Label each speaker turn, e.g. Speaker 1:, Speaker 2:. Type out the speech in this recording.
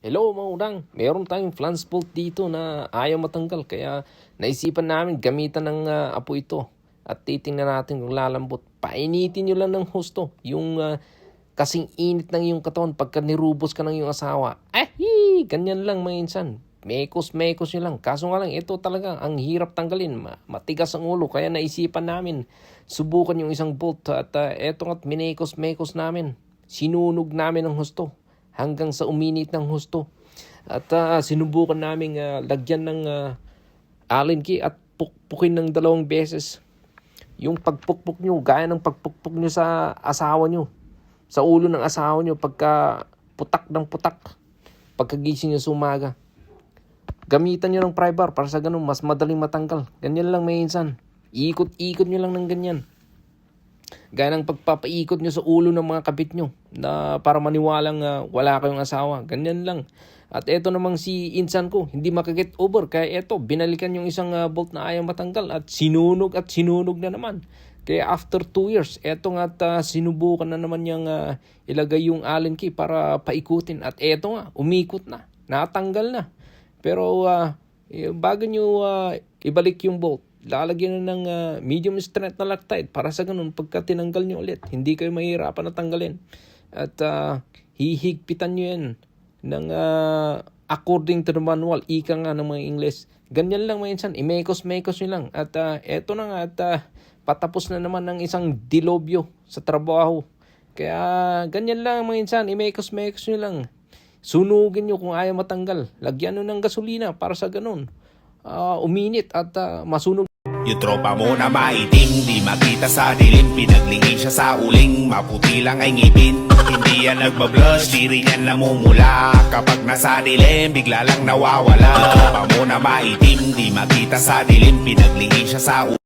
Speaker 1: Hello mga udang, meron tayong flange bolt dito na ayaw matanggal kaya naisipan namin gamitan ng apo ito at titingnan natin kung lalambot. Painitin nyo lang ng husto yung kasing init ng iyong katawan pagka nirubos ka ng iyong asawa. Ganyan lang mga insan. Mekos-mekos nyo lang. Kaso nga lang, ito talaga ang hirap tanggalin. Matigas ang ulo kaya naisipan namin subukan yung isang bolt at eto nga't minekos-mekos namin. Sinunog namin ng husto hanggang sa uminit ng husto. At sinubukan namin lagyan ng Allen key at pukpukin ng 2 beses. Yung pagpukpuk nyo, gaya ng pagpukpuk nyo sa asawa nyo, sa ulo ng asawa nyo pagka putak ng putak, pagkagising nyo sa umaga. Gamitan nyo ng pry bar para sa ganun mas madaling matanggal. Ganyan lang minsan. Ikot-ikot nyo lang ng ganyan. Gaya ng pagpapaikot nyo sa ulo ng mga kabit nyo na para maniwalang wala kayong asawa. Ganyan lang. At eto namang si insan ko, hindi makaget over. Kaya eto, binalikan yung isang bolt na ayaw matanggal at sinunog na naman. Kaya after 2 years, eto nga at sinubukan na naman niyang ilagay yung Allen key para paikutin. At eto nga, umikot na. Natanggal na. Pero bago nyo ibalik yung bolt, lalagyan na ng medium strength na Loctite para sa ganun pagka tinanggal nyo ulit hindi kayo mahirapan na tanggalin at hihigpitan nyo yan ng according to the manual, ika nga ng mga Ingles. Ganyan lang minsan, imekos-mekos nyo lang at eto na nga at patapos na naman ng isang dilobyo sa trabaho. Kaya ganyan lang minsan, imekos-mekos nyo lang, sunugin nyo kung ayaw matanggal, lagyan nyo ng gasolina para sa ganun uminit at masunog.
Speaker 2: Yung tropa mo na maitim, di makita sa dilim. Pinaglingin siya sa uling, maputi lang ay ngipin. Hindi yan nagbablush, di rin yan namumula. Kapag nasa dilim, bigla lang nawawala. Yung tropa mo na maitim, di makita sa dilim. Pinaglingin siya sa uling.